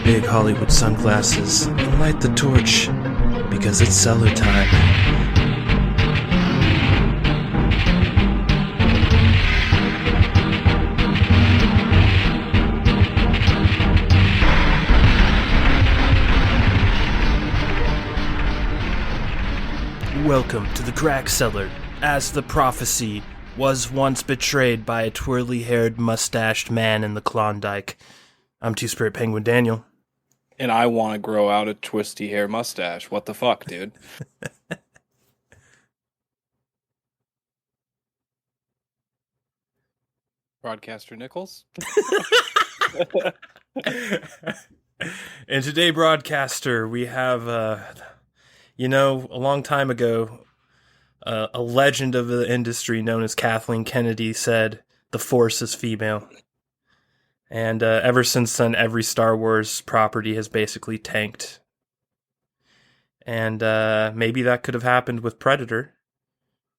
your big Hollywood sunglasses and light the torch, because it's cellar time. Welcome to the Crack Cellar, as the prophecy was once betrayed by a twirly-haired, mustached man in the Klondike. I'm Two-Spirit Penguin Daniel. And I want to grow out a twisty hair mustache. What the fuck, dude? Broadcaster Nickels? And today, Broadcaster, we have, a long time ago, a legend of the industry known as Kathleen Kennedy said, "The Force is female." And ever since then, every Star Wars property has basically tanked. And maybe that could have happened with Predator,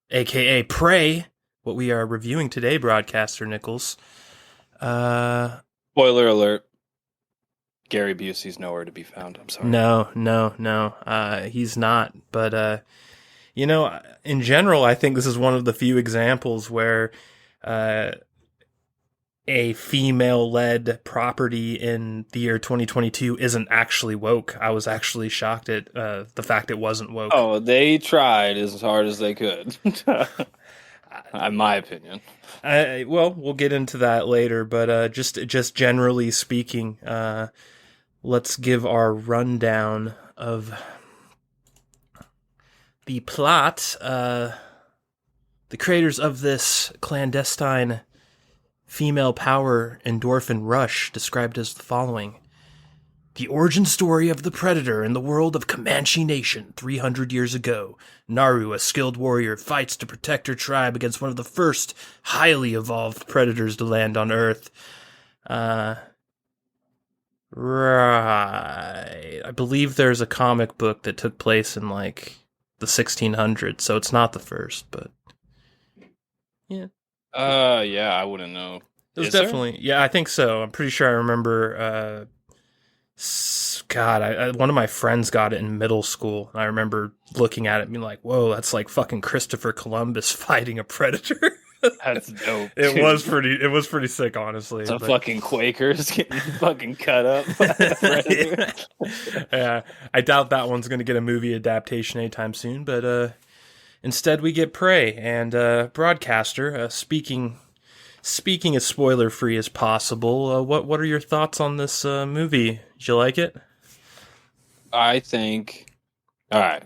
a.k.a. Prey, what we are reviewing today, Broadcaster Nickels. Spoiler alert. Gary Busey's nowhere to be found. I'm sorry. No. He's not. But, in general, I think this is one of the few examples where a female-led property in the year 2022 isn't actually woke. I was actually shocked at the fact it wasn't woke. Oh, they tried as hard as they could. In my opinion. Well, we'll get into that later, but just generally speaking, let's give our rundown of the plot. The creators of this clandestine female power endorphin rush described as the following: the origin story of the Predator in the world of Comanche Nation 300 years ago. Naru, a skilled warrior, fights to protect her tribe against one of the first highly evolved predators to land on Earth. Right. I believe there's a comic book that took place in, the 1600s, so it's not the first, but yeah. Yeah, I wouldn't know. It was definitely, yeah, I think so. I'm pretty sure I remember, one of my friends got it in middle school. I remember looking at it and being like, whoa, that's like fucking Christopher Columbus fighting a predator. That's dope. It was pretty sick, honestly. Some fucking Quakers getting fucking cut up by a predator. Yeah, I doubt that one's going to get a movie adaptation anytime soon, but instead we get Prey. And Broadcaster, speaking as spoiler-free as possible, what are your thoughts on this movie? Did you like it? I think... Alright.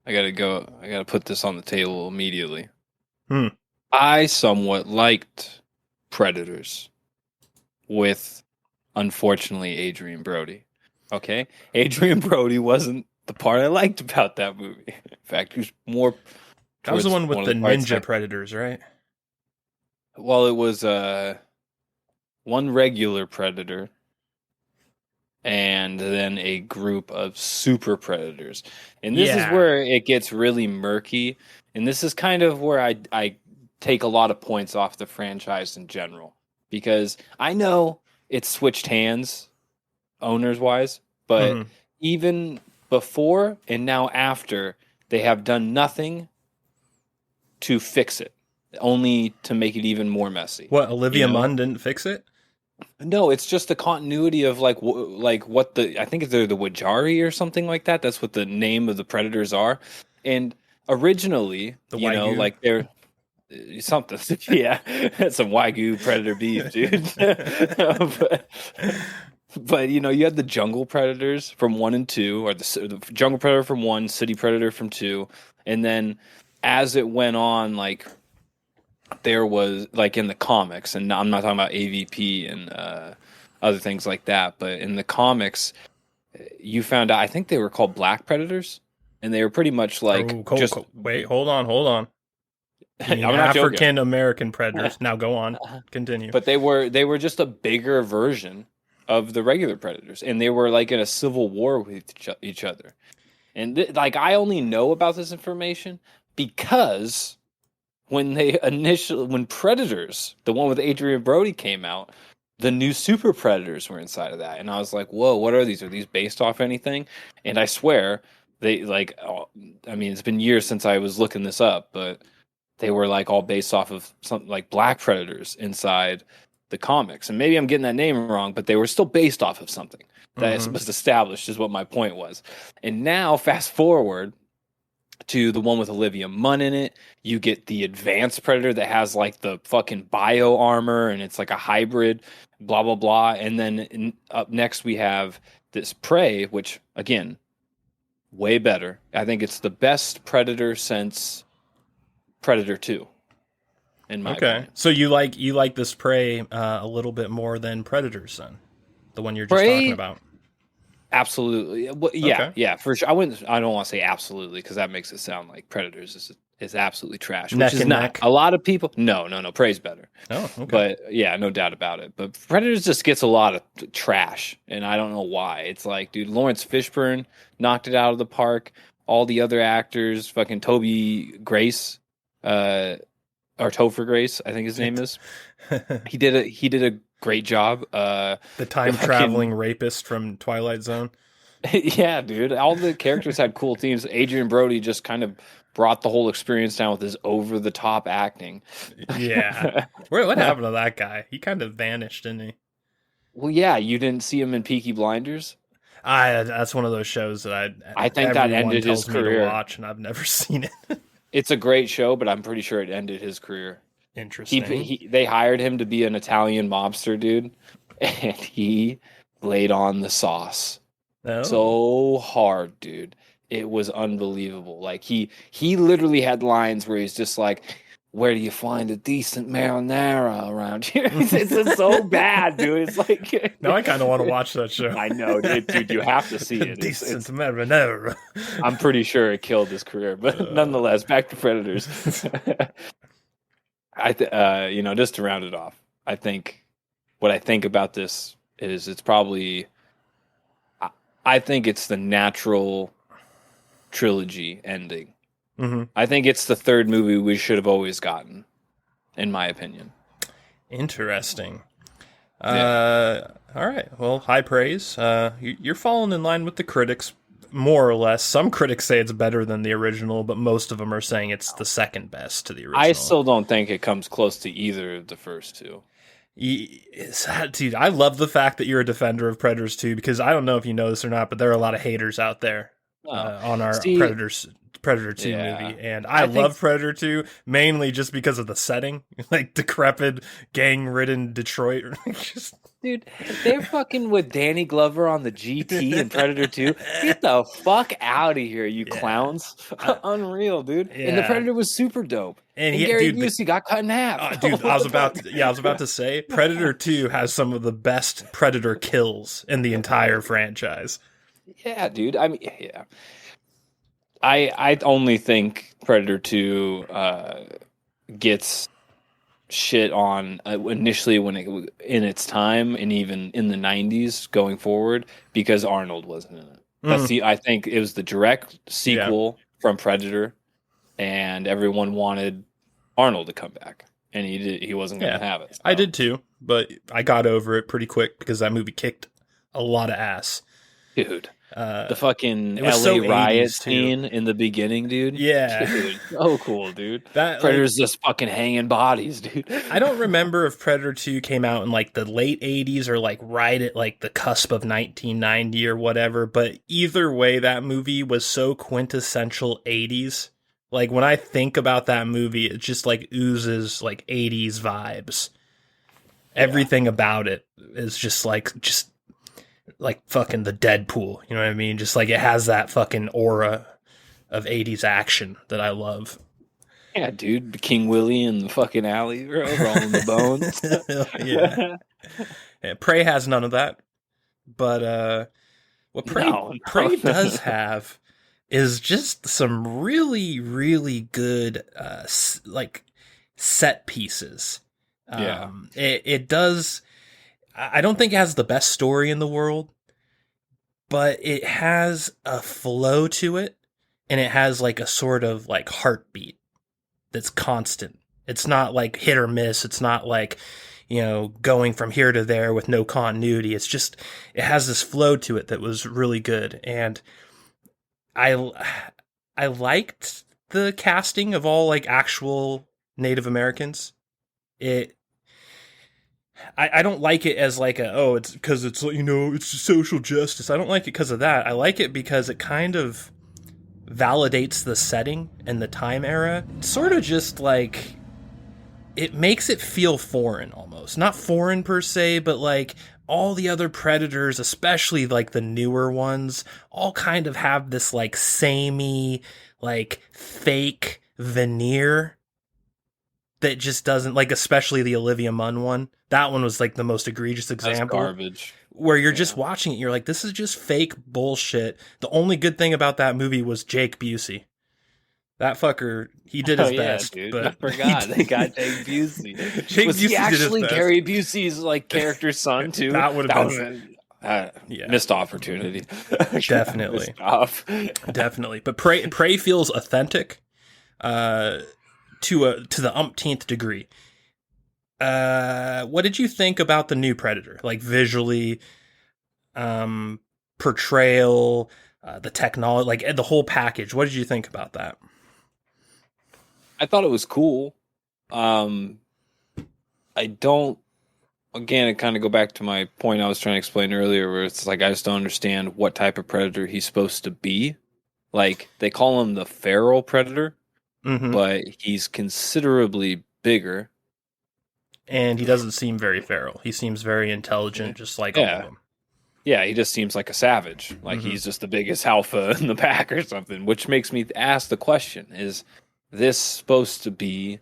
I gotta put this on the table immediately. I somewhat liked Predators with, unfortunately, Adrian Brody. Okay? Adrian Brody wasn't the part I liked about that movie. In fact, he was more... That was the one with the ninja predators, right? Well, it was one regular predator and then a group of super predators. And this is where it gets really murky. And this is kind of where I take a lot of points off the franchise in general. Because I know it's switched hands, owners-wise, but even before and now after, they have done nothing to fix it. Only to make it even more messy. What, Olivia Munn didn't fix it? No, it's just the continuity of what I think they're the Wajari or something like that. That's what the name of the predators are. And originally, they're something. Yeah, that's some Wagyu predator beef, dude. But you had the jungle predators from 1 and 2, or the jungle predator from 1, city predator from 2, and then as it went on, there was, in the comics, and I'm not talking about AVP and other things like that, but in the comics, you found out, I think they were called black predators, and they were pretty much Wait, hold on. African American predators. Now go on, continue. But they were just a bigger version of the regular predators, and they were in a civil war with each other. And I only know about this information because when Predators, the one with Adrian Brody, came out, the new Super Predators were inside of that, and I was like, "Whoa, what are these? Are these based off anything?" And I swear they like, I mean, it's been years since I was looking this up, but they were like all based off of something like Black Predators inside the comics. And maybe I'm getting that name wrong, but they were still based off of something that was established, is what my point was. And now, fast forward to the one with Olivia Munn in it, you get the advanced Predator that has like the fucking bio armor, and it's like a hybrid, blah blah blah. And then up next we have this Prey, which again, way better. I think it's the best Predator since Predator 2. In my opinion. So you like this Prey a little bit more than Predators, then, the one you're just Prey, talking about. Absolutely. Well, yeah, yeah, for sure. I don't want to say absolutely, because that makes it sound like Predators is absolutely trash, which is not. Neck. A lot of people. No. Prey's better. Oh, okay. But yeah, no doubt about it. But Predators just gets a lot of trash, and I don't know why. It's like, dude, Lawrence Fishburne knocked it out of the park. All the other actors, fucking Toby Grace, or Topher Grace, I think his name is. He did a great job. The time traveling rapist from Twilight Zone. Yeah, dude. All the characters had cool themes. Adrian Brody just kind of brought the whole experience down with his over the top acting. Yeah. What happened to that guy? He kind of vanished, didn't he? Well, yeah, you didn't see him in Peaky Blinders. That's one of those shows that I think that ended his career. Me to watch, and I've never seen it. It's a great show, but I'm pretty sure it ended his career. Interesting. They hired him to be an Italian mobster, dude, and he laid on the sauce so hard, dude. It was unbelievable. Like he literally had lines where he's just like, "Where do you find a decent marinara around here?" It's so bad, dude. It's like, now I kind of want to watch that show. I know, dude. You have to see it. Decent marinara. I'm pretty sure it killed his career, but nonetheless, back to Predators. Just to round it off, I think what I think about this is it's probably, I think it's the natural trilogy ending. Mm-hmm. I think it's the third movie we should have always gotten, in my opinion. Interesting. Yeah. All right. Well, high praise. You're falling in line with the critics, more or less. Some critics say it's better than the original, but most of them are saying it's the second best to the original. I still don't think it comes close to either of the first two. Dude, I love the fact that you're a defender of Predators 2, because I don't know if you know this or not, but there are a lot of haters out there on our Predator 2 movie, and I love Predator 2 mainly just because of the setting, like decrepit, gang-ridden Detroit. Dude, they're fucking with Danny Glover on the GT in Predator 2. Get the fuck out of here, you clowns. Unreal, dude. Yeah. And the Predator was super dope. And Gary Busey got cut in half. Dude, I was about to say, Predator 2 has some of the best Predator kills in the entire franchise. Yeah, dude. I mean, yeah. I only think Predator 2 gets shit on initially when it in its time, and even in the 90s going forward, because Arnold wasn't in it. I think it was the direct sequel from Predator, and everyone wanted Arnold to come back, and he wasn't going to have it. So. I did too, but I got over it pretty quick because that movie kicked a lot of ass. Dude. The fucking LA riot scene in the beginning, dude. Yeah. Dude, so cool, dude. Predator's just fucking hanging bodies, dude. I don't remember if Predator 2 came out in like the late 80s or like right at like the cusp of 1990 or whatever, but either way, that movie was so quintessential 80s. Like when I think about that movie, it just like oozes like 80s vibes. Everything about it is just like fucking the Deadpool, you know what I mean? Just like it has that fucking aura of 80s action that I love. Yeah, dude, King Willie in the fucking alley, rolling the bones. Yeah, Prey has none of that, but what Prey does have is just some really, really good like set pieces. It does. I don't think it has the best story in the world, but it has a flow to it, and it has like a sort of like heartbeat that's constant. It's not like hit or miss. It's not like, going from here to there with no continuity. It's just, it has this flow to it that was really good. And I liked the casting of all like actual Native Americans. I don't like it as like it's because it's it's social justice. I don't like it because of that. I like it because it kind of validates the setting and the time era. It's sort of just like, it makes it feel foreign almost. Not foreign per se, but like all the other Predators, especially like the newer ones, all kind of have this like samey, like fake veneer that just doesn't, like, especially the Olivia Munn one. That one was like the most egregious example. That's garbage. Where you're just watching it, you're like, this is just fake bullshit. The only good thing about that movie was Jake Busey. That fucker, he did his best. Dude. But I forgot they got Jake Busey. Was Busey he actually did his Gary Busey's like character's son too? That would have been missed opportunity. Definitely, definitely. But Prey feels authentic, to the umpteenth degree. What did you think about the new Predator? Like visually, portrayal, the technology, like the whole package. What did you think about that? I thought it was cool. I don't. Again, it kind of go back to my point I was trying to explain earlier, where it's like I just don't understand what type of predator he's supposed to be. Like they call him the feral predator, but he's considerably bigger. And he doesn't seem very feral. He seems very intelligent, just like all of them. Yeah, he just seems like a savage. Like he's just the biggest alpha in the pack or something, which makes me ask the question, is this supposed to be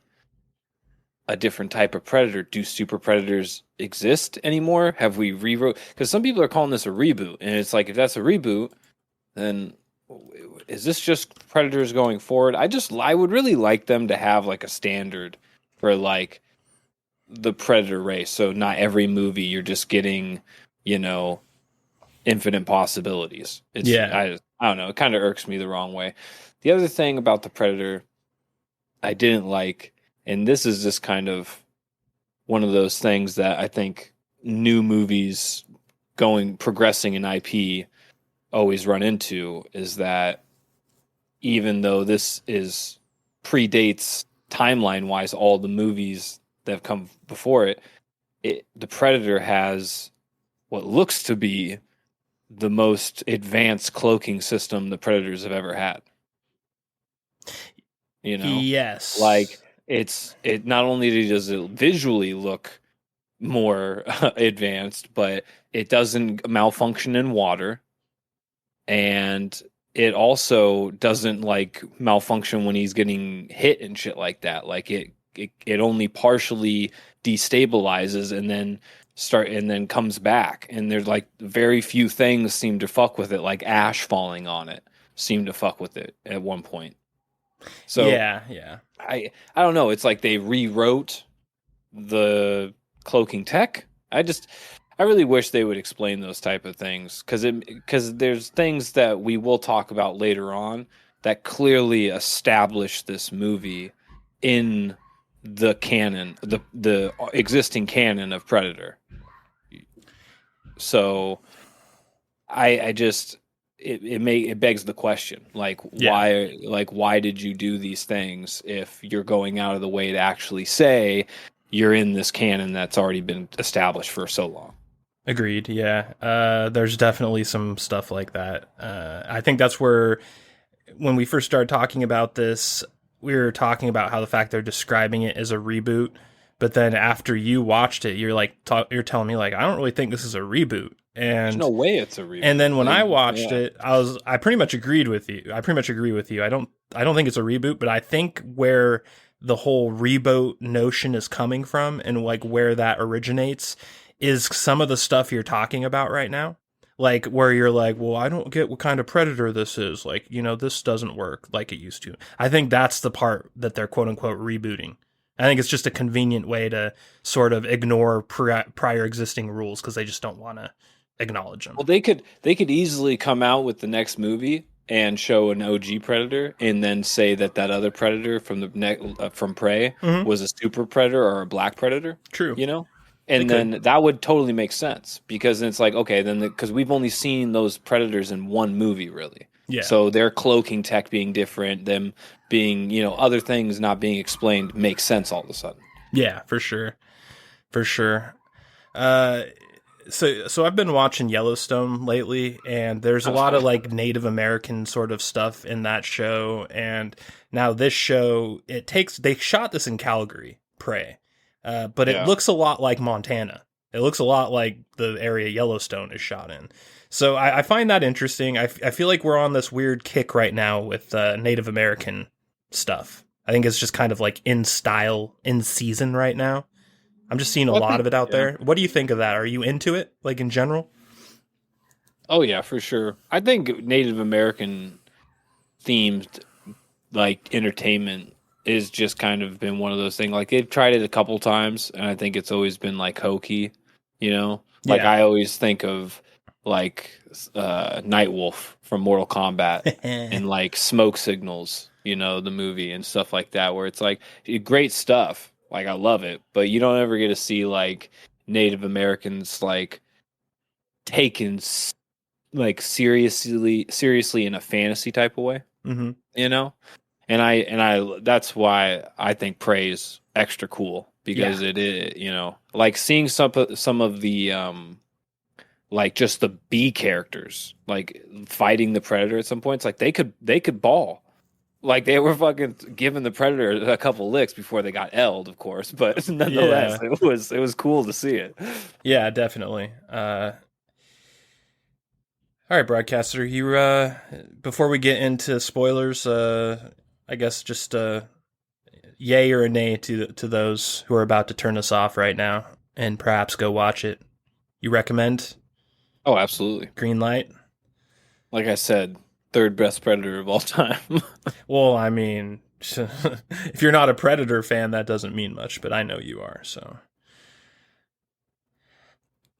a different type of predator? Do super predators exist anymore? Have we rewrote? Because some people are calling this a reboot, and it's like, if that's a reboot, then is this just predators going forward? I would really like them to have like a standard for like the predator race. So not every movie you're just getting, infinite possibilities. I don't know. It kind of irks me the wrong way. The other thing about the Predator I didn't like, and this is just kind of one of those things that I think new movies progressing in IP always run into, is that even though this predates timeline wise all the movies that have come before it, the Predator has what looks to be the most advanced cloaking system the Predators have ever had. Yes. Like it not only does it visually look more advanced, but it doesn't malfunction in water, and it also doesn't like malfunction when he's getting hit and shit like that. Like it only partially destabilizes and then comes back. And there's like very few things seem to fuck with it, like ash falling on it seemed to fuck with it at one point. So yeah. I don't know. It's like they rewrote the cloaking tech. I really wish they would explain those type of things, because there's things that we will talk about later on that clearly establish this movie in the canon, the existing canon of Predator. So it begs the question, why did you do these things if you're going out of the way to actually say you're in this canon that's already been established for so long? Agreed. Yeah. There's definitely some stuff like that. I think that's where, when we first started talking about this, we were talking about how the fact they're describing it as a reboot, but then after you watched it, you're like, you're telling me like, I don't really think this is a reboot. And there's no way it's a reboot. And then when I watched it, I pretty much agreed with you. I pretty much agree with you. I don't think it's a reboot, but I think where the whole reboot notion is coming from and like where that originates is some of the stuff you're talking about right now. Like where you're like, well, I don't get what kind of predator this is. Like, this doesn't work like it used to. I think that's the part that they're quote unquote rebooting. I think it's just a convenient way to sort of ignore prior existing rules because they just don't want to acknowledge them. Well, they could easily come out with the next movie and show an OG Predator and then say that other Predator from from Prey was a super Predator or a black Predator. True. And then that would totally make sense because it's like, okay, then because we've only seen those predators in one movie, really. Yeah. So their cloaking tech being different, them being, other things not being explained makes sense all of a sudden. Yeah, for sure. For sure. So I've been watching Yellowstone lately, and there's a lot of like Native American sort of stuff in that show. And now this show, they shot this in Calgary, Prey. But it looks a lot like Montana. It looks a lot like the area Yellowstone is shot in. So I find that interesting. I feel like we're on this weird kick right now with Native American stuff. I think it's just kind of like in style, in season right now. I'm just seeing a lot of it out there. What do you think of that? Are you into it, like in general? Oh, yeah, for sure. I think Native American themed like entertainment is just kind of been one of those things. Like they've tried it a couple times, and I think it's always been like hokey, Like I always think of like Nightwolf from Mortal Kombat and like Smoke Signals, the movie and stuff like that, where it's like great stuff. Like I love it, but you don't ever get to see like Native Americans like taken like seriously in a fantasy type of way, And I that's why I think Prey is extra cool because it is, like seeing some of the like just the B characters like fighting the Predator at some points, like they could ball. Like they were fucking giving the Predator a couple licks before they got L'd, of course, but nonetheless, it was cool to see it. Yeah, definitely. All right, broadcaster, you before we get into spoilers, I guess just yay or a nay to those who are about to turn us off right now and perhaps go watch it. You recommend? Oh, absolutely. Green light. Like I said, third best Predator of all time. Well, I mean, if you're not a Predator fan, that doesn't mean much, but I know you are, so.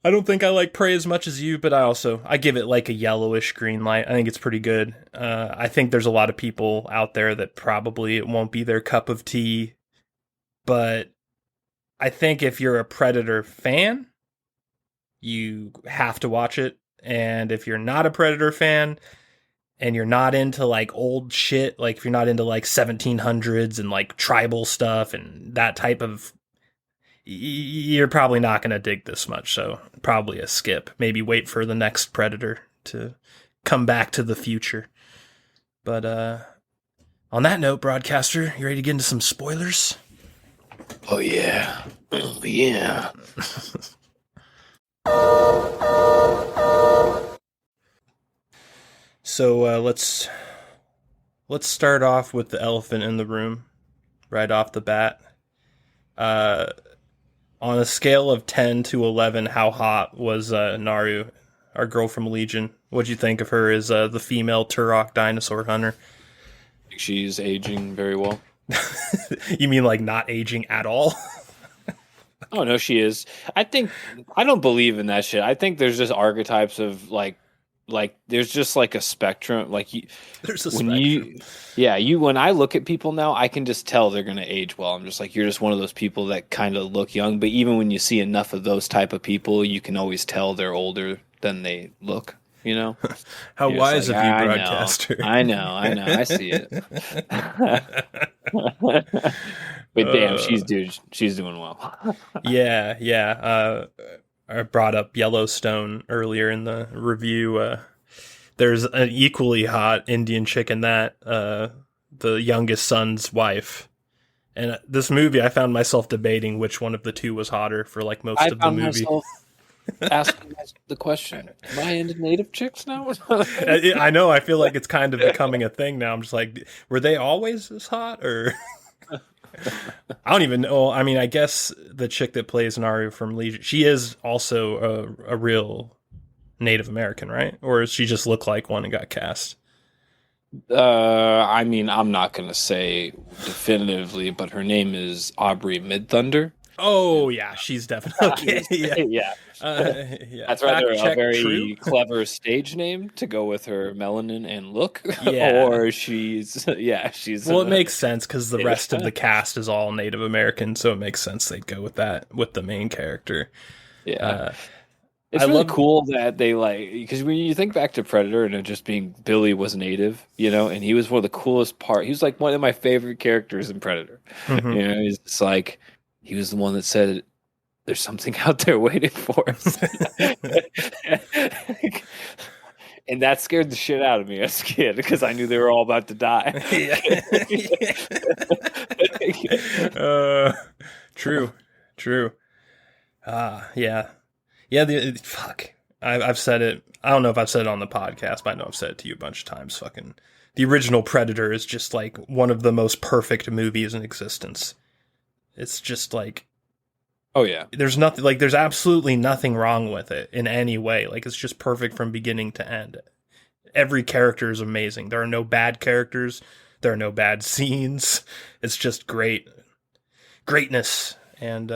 I don't think I like Prey as much as you, but I give it like a yellowish green light. I think it's pretty good. I think there's a lot of people out there that probably it won't be their cup of tea, but I think if you're a Predator fan, you have to watch it. And if you're not a Predator fan, and you're not into like old shit, like if you're not into like 1700s and like tribal stuff and that type of, you're probably not going to dig this much. So probably a skip. Maybe wait for the next Predator to come back to the future. But on that note, broadcaster, you ready to get into some spoilers? Oh yeah. Oh yeah. So let's start off with the elephant in the room right off the bat. On a scale of 10 to 11, how hot was Naru, our girl from Legion? What'd you think of her as the female Turok dinosaur hunter? I think she's aging very well. You mean like not aging at all? Oh no, she is. I don't believe in that shit. I think there's just archetypes of like there's just like a spectrum. Like there's a spectrum. When I look at people now, I can just tell they're gonna age well. I'm just like, you're just one of those people that kind of look young. But even when you see enough of those type of people, you can always tell they're older than they look. How wise of you, broadcaster. I know. I see it. But damn, she's doing well. Yeah. I brought up Yellowstone earlier in the review. There's an equally hot Indian chick in that, the youngest son's wife. And this movie, I found myself debating which one of the two was hotter for like most of the movie. Asking the question, am I into native chicks now? I know. I feel like it's kind of becoming a thing now. I'm just like, were they always as hot, or I don't even know. I mean, I guess the chick that plays Naru from Legion, she is also a real Native American, right? Or does she just look like one and got cast? I mean, I'm not going to say definitively, but her name is Aubrey Midthunder. Oh yeah, she's definitely okay. Yeah. Yeah. That's rather Fact a check true. very clever stage name to go with her melanin and look, Yeah. or she's Well, it makes sense because the Native. rest of the cast is all Native American, so it makes sense they'd go with that with the main character. Yeah. Uh, It's I really love. cool that they because when you think back to Predator and it just being Billy was native, and he was one of the coolest part. He was like one of my favorite characters in Predator. Mhm. He's just like he was the one that said there's something out there waiting for us. And that scared the shit out of me as a kid because I knew they were all about to die. True, true. Yeah, yeah. Fuck. I've said it. I don't know if I've said it on the podcast, but I know I've said it to you a bunch of times. Fucking the original Predator is just like one of the most perfect movies in existence. It's just like Oh yeah, there's nothing like there's absolutely nothing wrong with it in any way. Like it's just perfect from beginning to end. Every character is amazing. There are no bad characters. There are no bad scenes. It's just greatness. And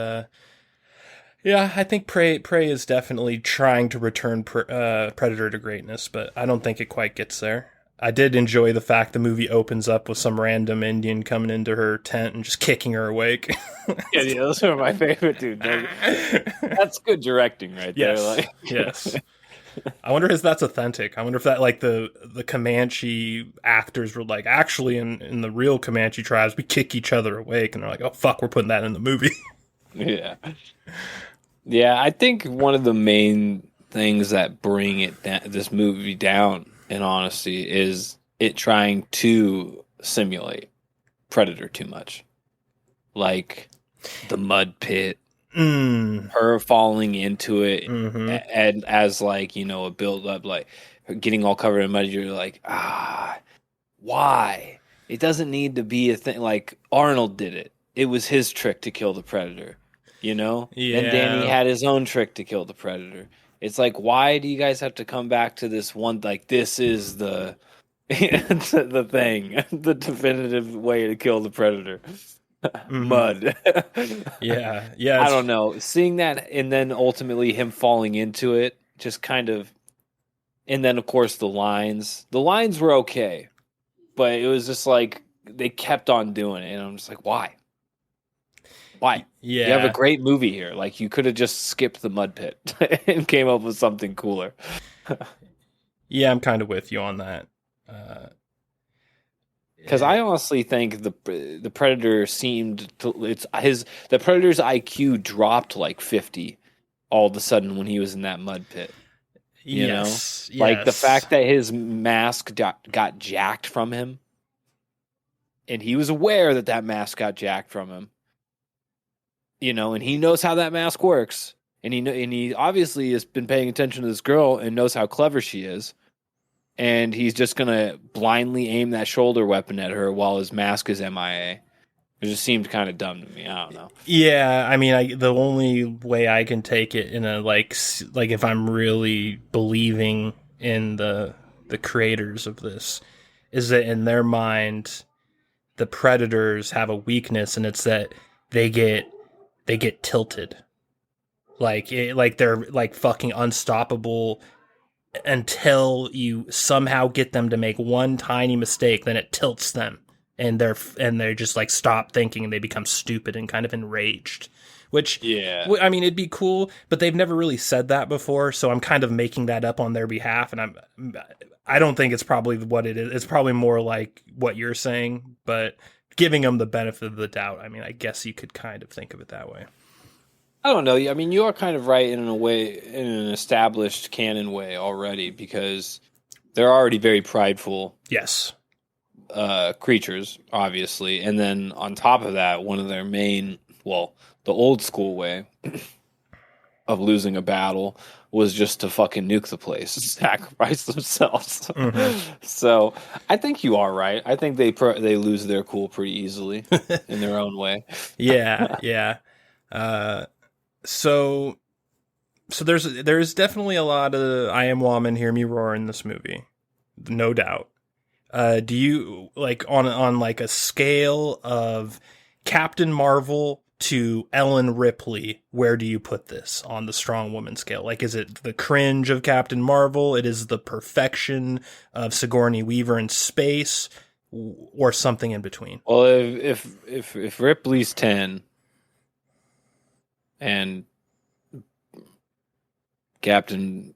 yeah, I think Prey is definitely trying to return Predator to greatness, but I don't think it quite gets there. I did enjoy the fact the movie opens up with some random Indian coming into her tent and just kicking her awake. yeah, those are my favorite, dude. That's good directing right Yes, there. Like, yes. I wonder if that's authentic. I wonder if that like the Comanche actors were like, actually in the real Comanche tribes we kick each other awake, and they're like, oh fuck, we're putting that in the movie. yeah, yeah. I think one of the main things that bring this movie down, in honesty, is it trying to simulate Predator too much, like the mud pit. Her falling into it and as like a build up, like getting all covered in mud, you're like, why? It doesn't need to be a thing. Like Arnold did it. It was his trick to kill the Predator, Yeah. And Danny had his own trick to kill the Predator. It's like, why do you guys have to come back to this one? Like, this is the the thing, the definitive way to kill the Predator. Mud. Yeah. I don't know. Seeing that and then ultimately him falling into it just kind of, and then of course the lines. The lines were okay, but it was just like they kept on doing it and I'm just like, why? Why? Yeah. You have a great movie here. Like you could have just skipped the mud pit and came up with something cooler. Yeah, I'm kind of with you on that. Because I honestly think the Predator seemed to, the Predator's IQ dropped like 50 all of a sudden when he was in that mud pit. You know, like the fact that his mask got jacked from him, and he was aware that mask got jacked from him. And he knows how that mask works, and he obviously has been paying attention to this girl and knows how clever she is. And he's just going to blindly aim that shoulder weapon at her while his mask is MIA. It just seemed kind of dumb to me. I don't know. Yeah, I mean, the only way I can take it in a like if I'm really believing in the creators of this is that in their mind the Predators have a weakness, and it's that they get tilted. Like they're like fucking unstoppable until you somehow get them to make one tiny mistake, then it tilts them, and they're just like stop thinking, and they become stupid and kind of enraged. Which, yeah, I mean, it'd be cool, but they've never really said that before, so I'm kind of making that up on their behalf, and I don't think it's probably what it is. It's probably more like what you're saying, but giving them the benefit of the doubt. I mean, I guess you could kind of think of it that way. I don't know. I mean, you are kind of right in a way, in an established canon way already, because they're already very prideful. Yes. Creatures, obviously. And then on top of that, one of their main, the old school way of losing a battle was just to fucking nuke the place, sacrifice themselves. So I think you are right. I think they lose their cool pretty easily in their own way. Yeah. So there's definitely a lot of I Am Woman, Hear Me Roar in this movie, no doubt. Do you like on like a scale of Captain Marvel to Ellen Ripley, where do you put this on the strong woman scale? Like, is it the cringe of Captain Marvel? It is the perfection of Sigourney Weaver in space, or something in between? Well, if Ripley's 10 and Captain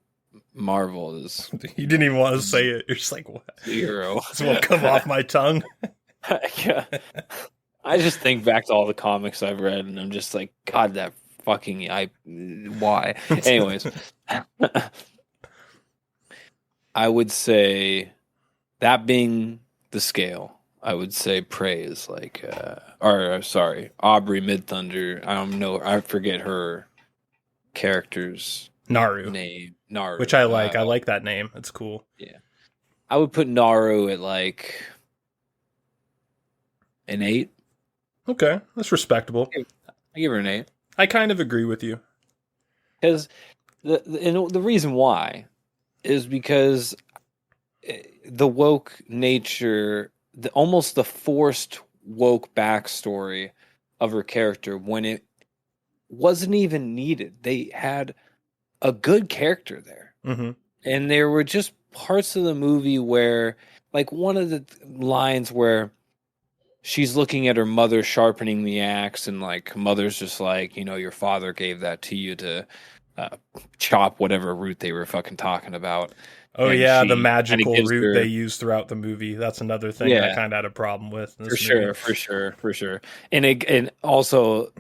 Marvel is You didn't even want to say it. You're just like, what? 0. This won't come off my tongue. Yeah. I just think back to all the comics I've read, and I'm just like, God, that fucking why? Anyways, I would say that being the scale, I would say Prey is like, Aubrey Midthunder. I don't know, I forget her character's name. Naru, which I like. I like that name. It's cool. Yeah, I would put Naru at like an 8. Okay, that's respectable. I give her an 8. I kind of agree with you. Because the reason why is because the woke nature, almost the forced woke backstory of her character, when it wasn't even needed. They had a good character there. Mm-hmm. And there were just parts of the movie where, like one of the lines where she's looking at her mother sharpening the axe, and like mother's just like, your father gave that to you to chop whatever root they were fucking talking about. Oh, and yeah, the magical root they use throughout the movie. That's another thing I kind of had a problem with. For sure. And also,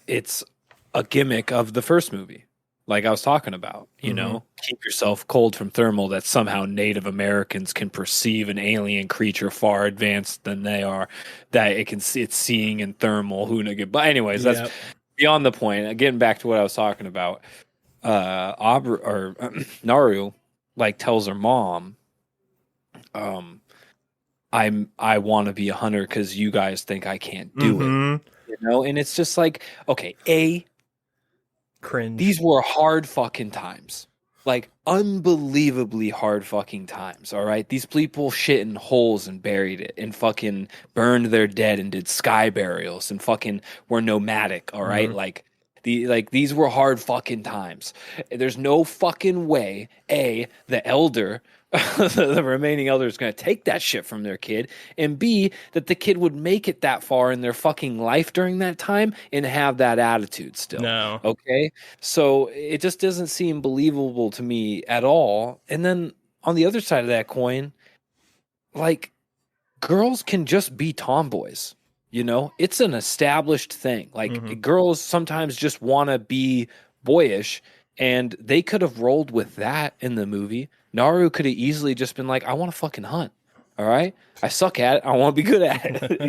it's a gimmick of the first movie. Like I was talking about, keep yourself cold from thermal, that somehow Native Americans can perceive an alien creature far advanced than they are, that it's seeing in thermal. But anyways, that's beyond the point. Getting back to what I was talking about, Naru like tells her mom, I want to be a hunter because you guys think I can't do it, and it's just like, okay, cringe. These were hard fucking times. Like, unbelievably hard fucking times, all right? These people shit in holes and buried it and fucking burned their dead and did sky burials and fucking were nomadic, all right? These were hard fucking times. There's no fucking way, the elder, the remaining elder is going to take that shit from their kid, and B, that the kid would make it that far in their fucking life during that time and have that attitude still. No. Okay? So it just doesn't seem believable to me at all. And then on the other side of that coin, like, girls can just be tomboys. It's an established thing. Like, girls sometimes just want to be boyish, and they could have rolled with that in the movie. Naru could have easily just been like, I want to fucking hunt. All right. I suck at it. I want to be good at it.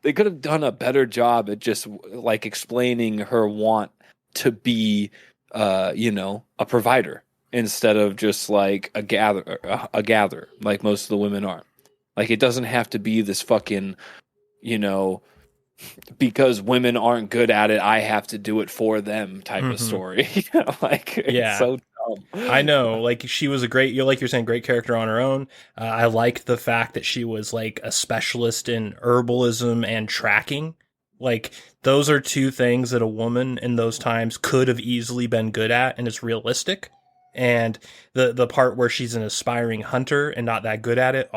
They could have done a better job at just like explaining her want to be, a provider instead of just like a gatherer, like most of the women are. Like, it doesn't have to be this fucking, because women aren't good at it, I have to do it for them type of story. It's so dumb. I know, like, she was you're saying, great character on her own. I liked the fact that she was like a specialist in herbalism and tracking. Like, those are two things that a woman in those times could have easily been good at, and it's realistic. And the part where she's an aspiring hunter and not that good at it,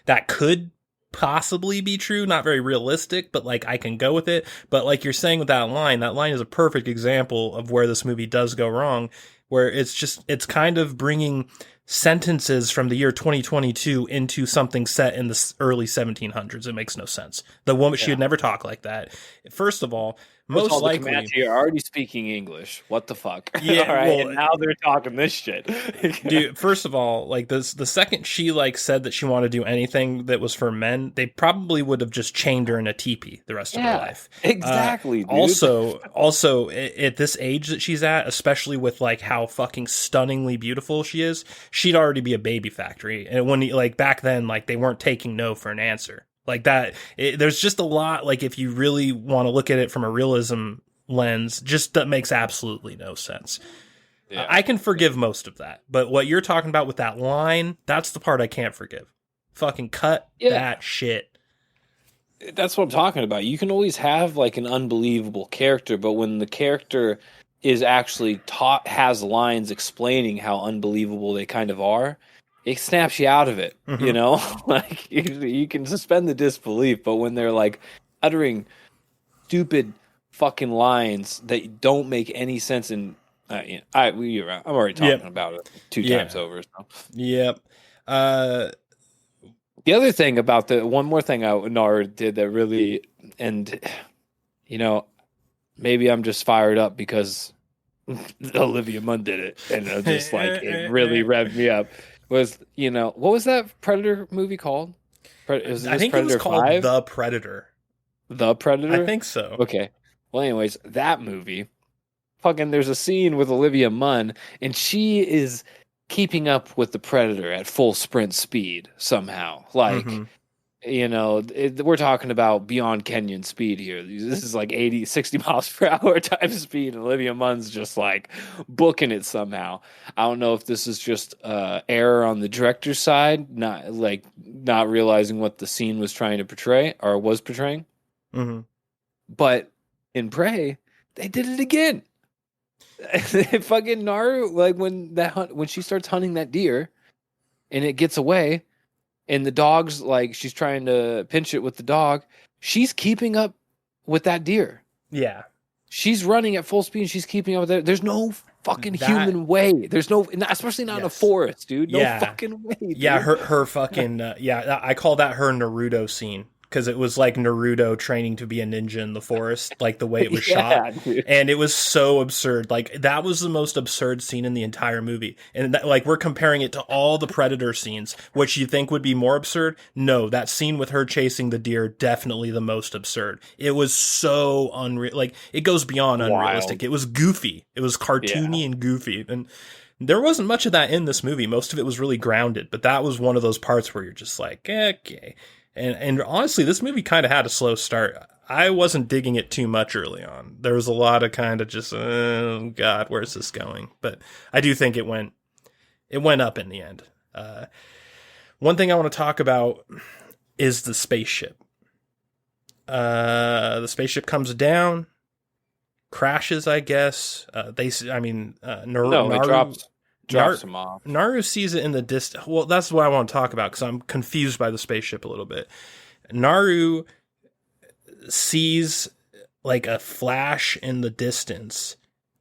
that could possibly be true, not very realistic, but like I can go with it. But like you're saying with that line is a perfect example of where this movie does go wrong, where it's kind of bringing sentences from the year 2022 into something set in the early 1700s. It makes no sense. The woman, she would never talk like that. First of all, most likely, the Comanche are already speaking English. What the fuck? Yeah, all right, and now they're talking this shit. Dude, first of all, like the second she like said that she wanted to do anything that was for men, they probably would have just chained her in a teepee the rest of her life. Exactly. Dude. Also, at this age that she's at, especially with like how fucking stunningly beautiful she is, she'd already be a baby factory. And when like back then, like they weren't taking no for an answer. Like that, there's just a lot, like if you really want to look at it from a realism lens, just that makes absolutely no sense. Yeah. I can forgive most of that, but what you're talking about with that line, that's the part I can't forgive. Fucking cut that shit. That's what I'm talking about. You can always have like an unbelievable character, but when the character is actually has lines explaining how unbelievable they kind of are, it snaps you out of it. You Mm-hmm. know, like you can suspend the disbelief, but when they're like uttering stupid fucking lines that don't make any sense, and you're right. I'm already Yep. talking about it two times Yeah. over. So. Yep. Uh, The other thing about one more thing Nar did that really, and you know, maybe I'm just fired up because Olivia Munn did it, and I'm just like it really revved me up. Was what was that Predator movie called? Is I this think it was Predator called 5? The Predator. The I Predator? think so. Okay. Well, anyways, that movie. Fucking, there's a scene with Olivia Munn, and she is keeping up with the Predator at full sprint speed somehow. Like, Mm-hmm. we're talking about beyond Kenyan speed here. This is like 80, 60 miles per hour type speed, and Olivia Munn's just like booking it somehow. I don't know if this is just error on the director's side, not realizing what the scene was trying to portray or was portraying. Mm-hmm. But in Prey, they did it again. Fucking Naru, like when she starts hunting that deer and it gets away and the dog's like she's trying to pinch it with the dog, she's keeping up with that deer. Yeah. She's running at full speed and she's keeping up with it. There's no fucking human way. There's no, especially not in a forest, dude. No fucking way, dude. Yeah, her fucking I call that her Naruto scene. Because it was like Naruto training to be a ninja in the forest, like the way it was shot. Dude. And it was so absurd. Like, that was the most absurd scene in the entire movie. And like, we're comparing it to all the Predator scenes, which you think would be more absurd. No, that scene with her chasing the deer, definitely the most absurd. It was so unreal. Like, it goes beyond unrealistic. It was goofy. It was cartoony and goofy. And there wasn't much of that in this movie. Most of it was really grounded. But that was one of those parts where you're just like, okay. And honestly, this movie kind of had a slow start. I wasn't digging it too much early on. There was a lot of kind of just, oh God, where's this going? But I do think it went up in the end. One thing I want to talk about is the spaceship. The spaceship comes down, crashes, I guess. Naru, it drops him off. Naru sees it in the distance. Well, that's what I want to talk about because I'm confused by the spaceship a little bit. Naru sees like a flash in the distance,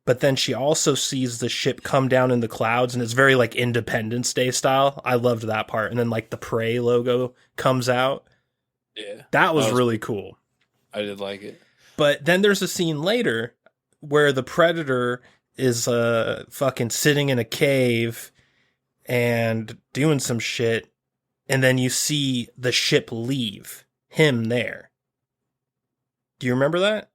but then she also sees the ship come down in the clouds, and it's very like Independence Day style. I loved that part. And then like the Prey logo comes out. Yeah. That was really cool. I did like it. But then there's a scene later where the Predator is fucking sitting in a cave and doing some shit, and then you see the ship leave him there. Do you remember that?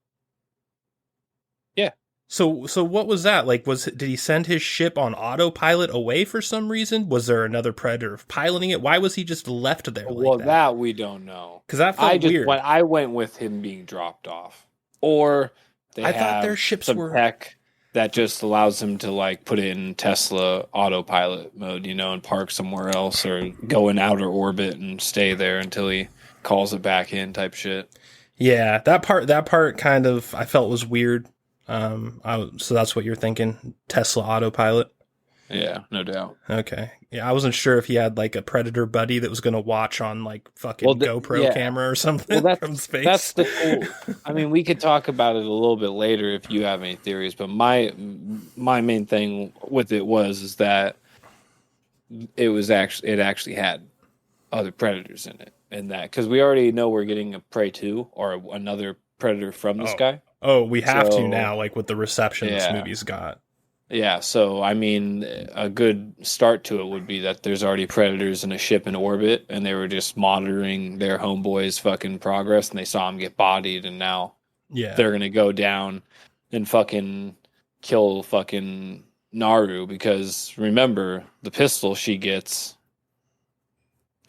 Yeah. So what was that? Like, did he send his ship on autopilot away for some reason? Was there another Predator piloting it? Why was he just left there like that? That we don't know. Because that felt weird. I went with him being dropped off. Or I thought their ships were tech that just allows him to like put it in Tesla autopilot mode, and park somewhere else or go in outer orbit and stay there until he calls it back in type shit. Yeah, that part kind of I felt was weird. So that's what you're thinking, Tesla autopilot? Yeah, no doubt. Okay. Yeah, I wasn't sure if he had like a Predator buddy that was going to watch on like fucking GoPro camera or something from space. That's the cool. I mean, we could talk about it a little bit later if you have any theories, but my main thing with it is that it actually had other Predators in it, and that because we already know we're getting a Prey 2 or another Predator from this guy. Oh, we have to now, like with the reception this movie's got. Yeah, so I mean, a good start to it would be that there's already Predators in a ship in orbit, and they were just monitoring their homeboys' fucking progress, and they saw him get bodied, and now they're gonna go down and fucking kill fucking Naru because remember the pistol she gets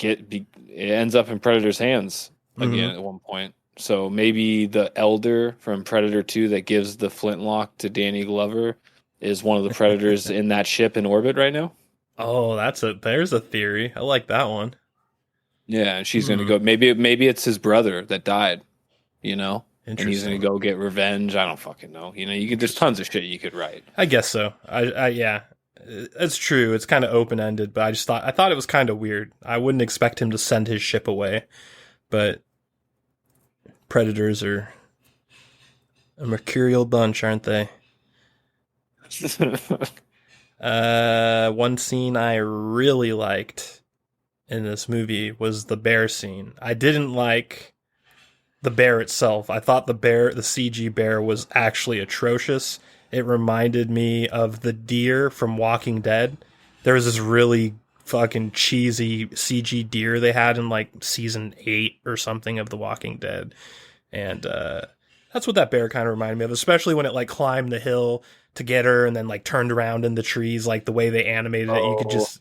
it ends up in Predator's hands again at one point. So maybe the Elder from Predator 2 that gives the flintlock to Danny Glover is one of the Predators in that ship in orbit right now. Oh, there's a theory. I like that one. Yeah, and she's gonna go. Maybe it's his brother that died. And he's gonna go get revenge. I don't fucking know. There's tons of shit you could write. I guess so. Yeah, it's true. It's kind of open ended, but I thought it was kind of weird. I wouldn't expect him to send his ship away, but predators are a mercurial bunch, aren't they? One scene I really liked in this movie was the bear scene. I didn't like the bear itself. I thought the CG bear was actually atrocious. It reminded me of the deer from Walking Dead. There was this really fucking cheesy CG deer they had in like season 8 or something of The Walking Dead. And that's what that bear kind of reminded me of, especially when it like climbed the hill to get her and then like turned around in the trees, like the way they animated it. You could just,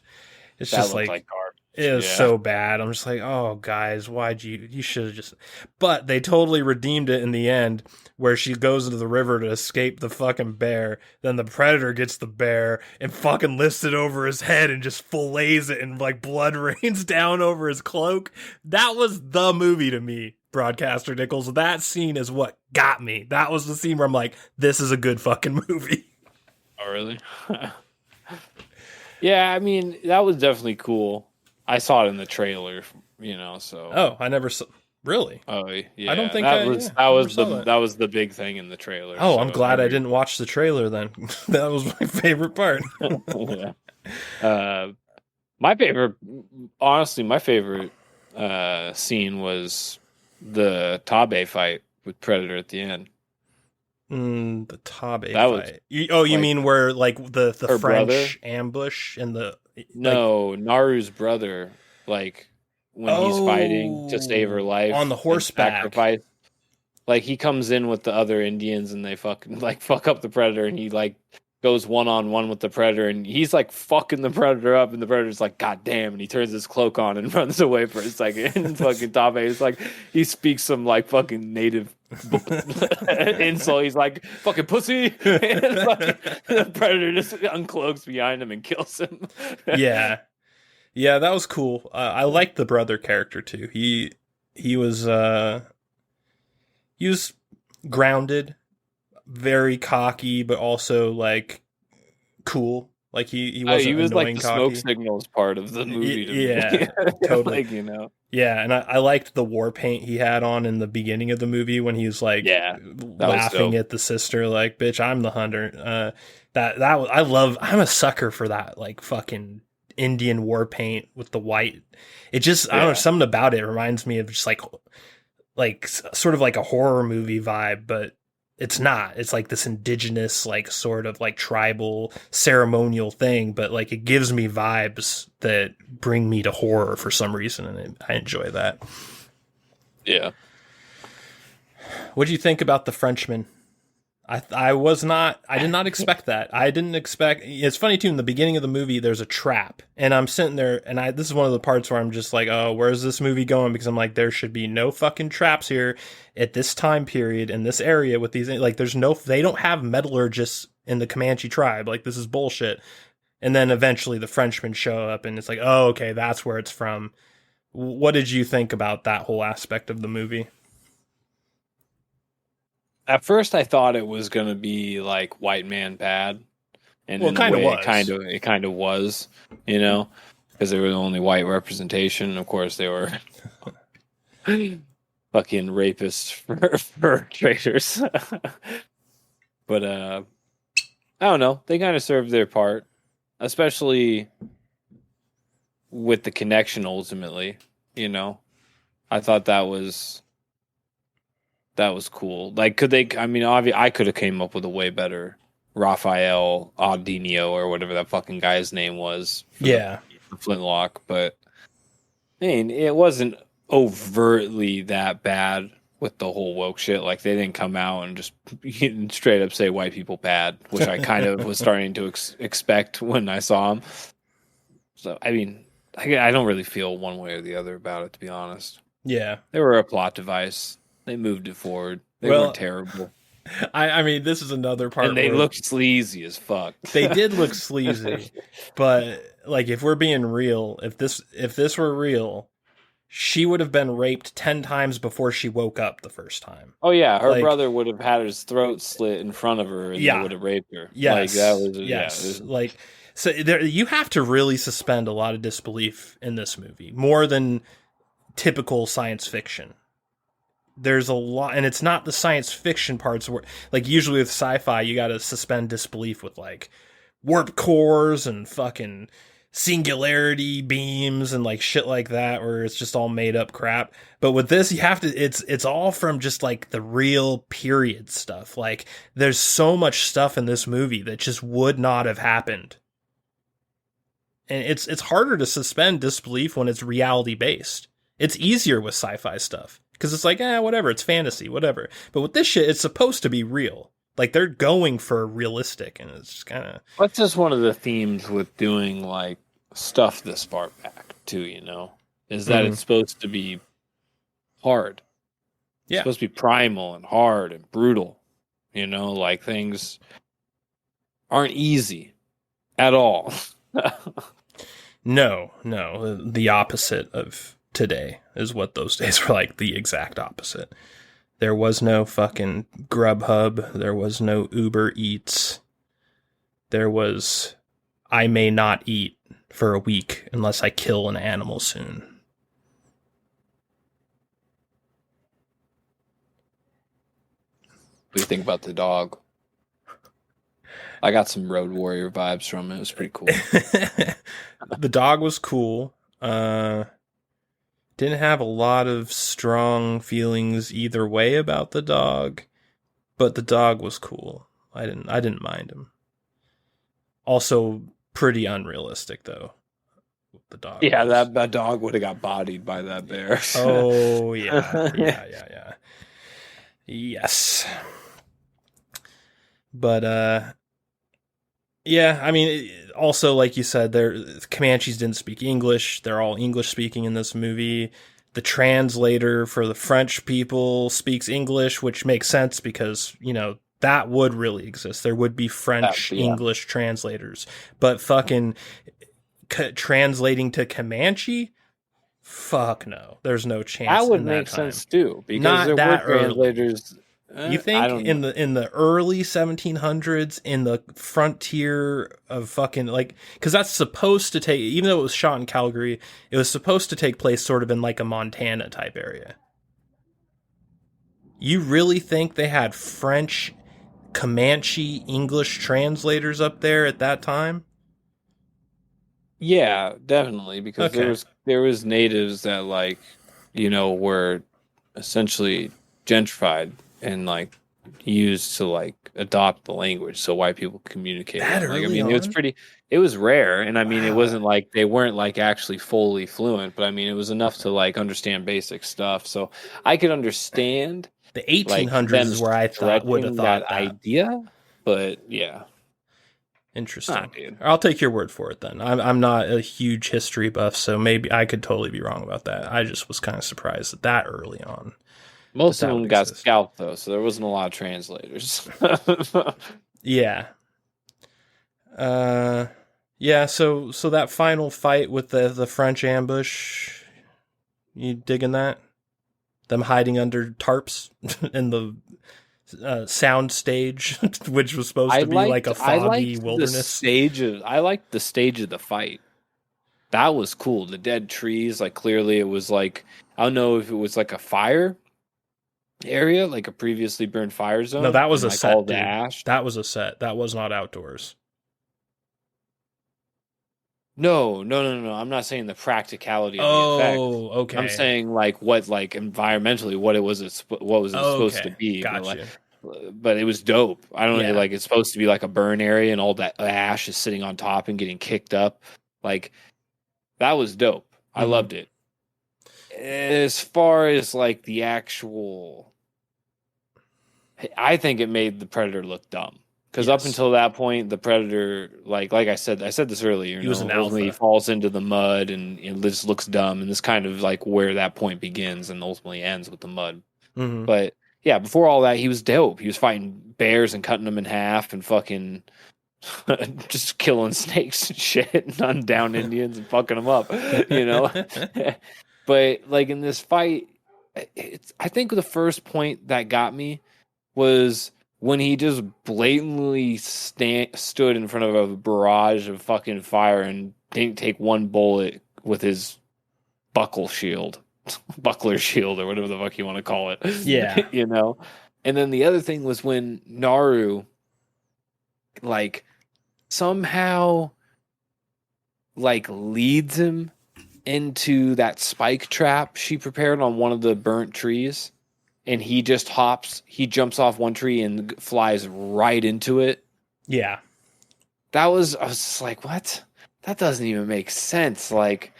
it's just like garbage. It was so bad. I'm just like, oh, guys, why'd you should have just... But they totally redeemed it in the end, where she goes into the river to escape the fucking bear. Then the predator gets the bear and fucking lifts it over his head and just fillets it, and like blood rains down over his cloak. That was the movie to me, Broadcaster Nickels. That scene is what got me. That was the scene where I'm like, this is a good fucking movie. Oh, really? Yeah, I mean, that was definitely cool. I saw it in the trailer, so. Oh, I never saw. Really? Oh, yeah. I don't think that was the big thing in the trailer. Oh, so I'm glad I didn't watch the trailer then. That was my favorite part. Yeah. My favorite scene was the Tabe fight with Predator at the end. The Tabe fight. You mean where like the French brother? Ambush and the... No, Naru's brother, like when he's fighting to save her life on the horseback. Sacrifice, like he comes in with the other Indians and they fucking like fuck up the Predator, and he like goes 1-on-1 with the Predator, and he's like fucking the Predator up, and the Predator's like, God damn, and he turns his cloak on and runs away for a second. And fucking Tabe is like, he speaks some like fucking native insult. He's like, fucking pussy. And fucking, the Predator just uncloaks behind him and kills him. Yeah, that was cool. I liked the brother character too. He was grounded, very cocky, but also like cool. Like he wasn't he was annoying, like the cocky. smoke signals part of the movie to me. Totally. Like, Yeah, and I liked the war paint he had on in the beginning of the movie when he was like laughing at the sister, like, bitch, I'm the hunter. I'm a sucker for that, like fucking Indian war paint with the white. It just, I don't know, something about it reminds me of just like sort of like a horror movie vibe, but it's not. It's like this indigenous, like sort of like tribal ceremonial thing, but like it gives me vibes that bring me to horror for some reason, and I enjoy that. Yeah. What do you think about the Frenchman? I did not expect that. I didn't expect. It's funny too. In the beginning of the movie, there's a trap, and I'm sitting there, and this is one of the parts where I'm just like, oh, where's this movie going? Because I'm like, there should be no fucking traps here at this time period in this area with these. Like, they don't have metallurgists in the Comanche tribe. Like, this is bullshit. And then eventually the Frenchmen show up, and it's like, oh, okay, that's where it's from. What did you think about that whole aspect of the movie? At first, I thought it was going to be like White Man Bad, and it kind of was, because there was only white representation. Of course, they were fucking rapists for traitors. But I don't know. They kind of served their part, especially with the connection. Ultimately, I thought that was cool. Like, could they? I mean, obviously, I could have came up with a way better Raphael Audinio or whatever that fucking guy's name was. For Flintlock, but I mean, it wasn't overtly that bad with the whole woke shit. Like, they didn't come out and just straight up say white people bad, which I kind of was starting to expect when I saw them. So, I mean, I don't really feel one way or the other about it, to be honest. Yeah, they were a plot device. They moved it forward. They weren't terrible. I mean, this is another part. And they looked sleazy as fuck. They did look sleazy, but like, if we're being real, if this were real, she would have been raped 10 times before she woke up the first time. Oh yeah, her brother would have had his throat slit in front of her, and they would have raped her. Yes, like that was yes. Like, so there, you have to really suspend a lot of disbelief in this movie, more than typical science fiction. There's a lot, and it's not the science fiction parts where, like, usually with sci-fi, you got to suspend disbelief with like warp cores and fucking singularity beams and like shit like that, where it's just all made up crap. But with this, you have to, it's all from just like the real period stuff. Like, there's so much stuff in this movie that just would not have happened. And it's harder to suspend disbelief when it's reality based. It's easier with sci-fi stuff because it's like, whatever, it's fantasy, whatever. But with this shit, it's supposed to be real. Like, they're going for realistic, and it's just kind of... That's just one of the themes with doing, like, stuff this far back, too, is that it's supposed to be hard. It's supposed to be primal and hard and brutal. Like, things aren't easy at all. No. The opposite of today is what those days were like, the exact opposite. There was no fucking Grubhub. There was no Uber Eats. There was, I may not eat for a week unless I kill an animal soon. What do you think about the dog? I got some Road Warrior vibes from it. It was pretty cool. The dog was cool. Didn't have a lot of strong feelings either way about the dog, but the dog was cool. I didn't mind him. Also, pretty unrealistic though. The dog. Yeah, that dog would have got bodied by that bear. Oh yeah. Yes. But yeah, I mean, also, like you said, Comanches didn't speak English. They're all English speaking in this movie. The translator for the French people speaks English, which makes sense because, that would really exist. There would be French English translators. But fucking translating to Comanche? Fuck no. There's no chance. That would make sense too, because there were translators. You think in the early 1700s, in the frontier of fucking, like, because that's supposed to take, even though it was shot in Calgary, it was supposed to take place sort of in like a Montana type area. You really think they had French, Comanche, English translators up there at that time? Yeah, definitely, because there was natives that, like, were essentially gentrified and like used to like adopt the language so white people communicate. It was rare, and I mean it wasn't like they weren't like actually fully fluent, but I mean it was enough to like understand basic stuff. So I could understand the 1800s is where I would have thought that idea, but yeah. Interesting. I'll take your word for it then. I'm not a huge history buff, so maybe I could totally be wrong about that. I just was kind of surprised that early on. Most of them got scalped, though, so there wasn't a lot of translators. Yeah. Yeah, so that final fight with the French ambush, you digging that? Them hiding under tarps in the sound stage, which was supposed to be like a foggy wilderness. I liked the stage of the fight. That was cool. The dead trees, like clearly it was like, I don't know if it was like a fire area, like a previously burned fire zone. No, that was a set. All the ash. That was a set. That was not outdoors. No. I'm not saying the practicality of the effect. Oh, okay. I'm saying like what, like environmentally, what was it supposed to be? Gotcha. But it was dope. I don't know, like it's supposed to be like a burn area, and all that ash is sitting on top and getting kicked up. Like that was dope. I loved it. As far as like the actual, I think it made the Predator look dumb. Because up until that point, the Predator, like I said this earlier, he was an alpha. He falls into the mud and it just looks dumb, and this kind of like where that point begins and ultimately ends with the mud. Mm-hmm. But yeah, before all that, he was dope. He was fighting bears and cutting them in half and fucking just killing snakes and shit and hunting down Indians and fucking them up, But But like in this fight, I think the first point that got me was when he just blatantly stood in front of a barrage of fucking fire and didn't take one bullet with his buckler shield, or whatever the fuck you want to call it. Yeah. You know? And then the other thing was when Naru, like, somehow, like, leads him into that spike trap she prepared on one of the burnt trees. And he just jumps off one tree and flies right into it. Yeah. I was just like, what? That doesn't even make sense. Like,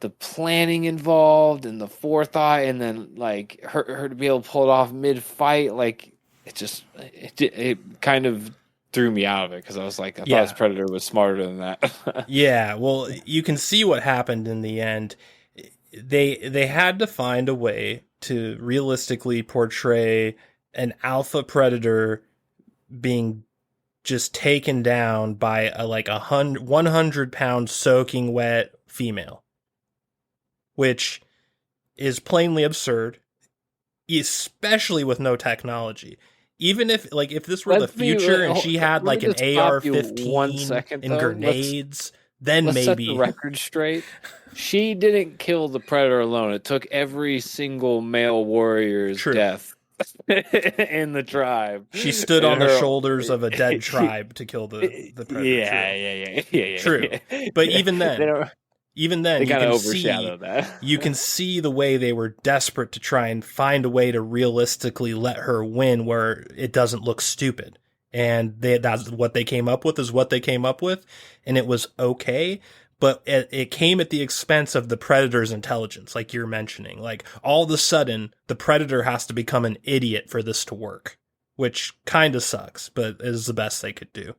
the planning involved and the forethought, and then like her to be able to pull it off mid-fight, like it kind of threw me out of it because I was like, I thought his Predator was smarter than that. Yeah, well, you can see what happened in the end. They had to find a way to realistically portray an alpha predator being just taken down by a 100-pound soaking wet female, which is plainly absurd, especially with no technology. Even if this were the future and she had like an AR-15 and grenades, then let's maybe. Set the record straight. She didn't kill the Predator alone. It took every single male warrior's death in the tribe. She stood on the shoulders of a dead tribe to kill the Predator. Yeah. True. But even then, they kind of overshadow that. You can see the way they were desperate to try and find a way to realistically let her win where it doesn't look stupid. And that's what they came up with, and it was okay. But it came at the expense of the Predator's intelligence, like you're mentioning. Like, all of a sudden, the Predator has to become an idiot for this to work, which kind of sucks, but is the best they could do.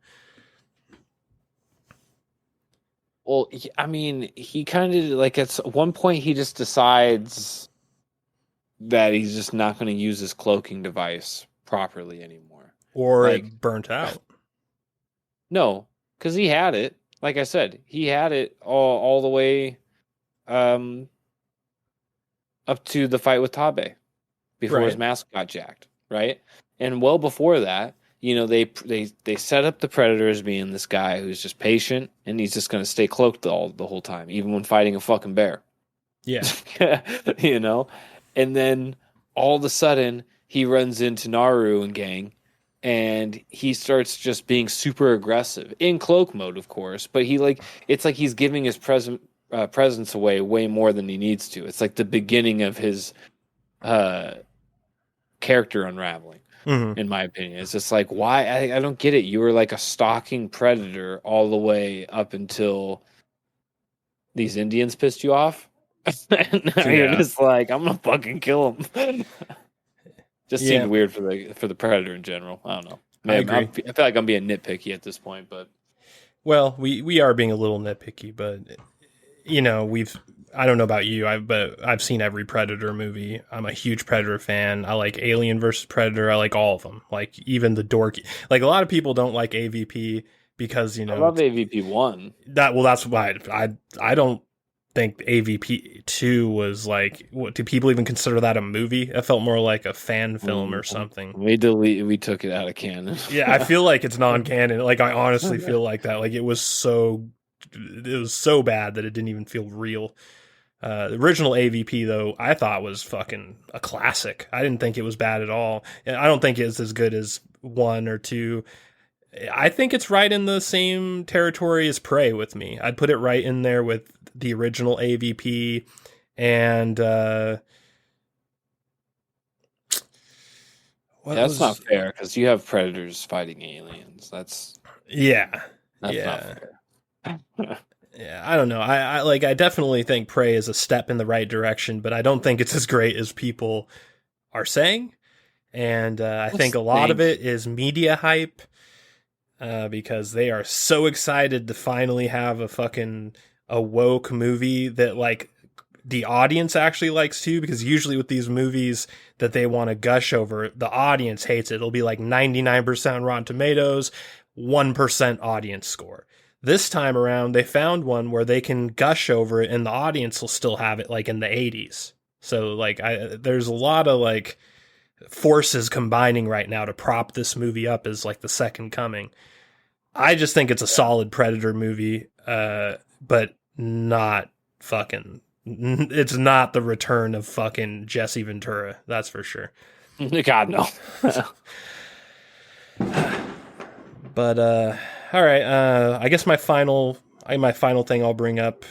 Well, I mean, he kind of, like, at one point, he just decides that he's just not going to use his cloaking device properly anymore. Or it burnt out. No, because he had it. Like I said, he had it all the way up to the fight with Tabe before his mask got jacked, right? And well before that, you know, they set up the Predator as being this guy who's just patient and he's just going to stay cloaked the whole time, even when fighting a fucking bear. Yeah. You know? And then all of a sudden, he runs into Naru and gang, and he starts just being super aggressive in cloak mode, of course. But it's like he's giving his presence away way more than he needs to. It's like the beginning of his character unraveling, in my opinion. It's just like, why? I don't get it. You were like a stalking predator all the way up until these Indians pissed you off. And now you're just like, I'm gonna fucking kill him. Just seemed weird for the Predator in general. I don't know. I agree. I feel like I'm being nitpicky at this point, but we are being a little nitpicky, but you know, I don't know about you, but I've seen every Predator movie. I'm a huge Predator fan. I like Alien versus Predator. I like all of them. Like, even the dorky. Like, a lot of people don't like AVP because, you know, I love AVP 1. That's why I don't think AVP 2 was like, what, do people even consider that a movie? It felt more like a fan film or something. We took it out of canon. Yeah, I feel like it's non-canon. Like, I honestly feel like that. Like, it was so bad that it didn't even feel real. The original AVP, though, I thought was fucking a classic. I didn't think it was bad at all. And I don't think it's as good as 1 or 2. I think it's right in the same territory as Prey with me. I'd put it right in there with the original AVP and that's not fair because you have predators fighting aliens. That's not fair. Yeah, I don't know. I definitely think Prey is a step in the right direction, but I don't think it's as great as people are saying. And I think a lot of it is media hype. Because they are so excited to finally have a woke movie that, like, the audience actually likes too, because usually with these movies that they want to gush over, the audience hates it. It'll be like 99% Rotten Tomatoes, 1% audience score. This time around, they found one where they can gush over it and the audience will still have it like in the 80s. So like there's a lot of like forces combining right now to prop this movie up as like the second coming. I just think it's a solid Predator movie, but not fucking. It's not the return of fucking Jesse Ventura. That's for sure. God, no. But all right. I guess my final thing I'll bring up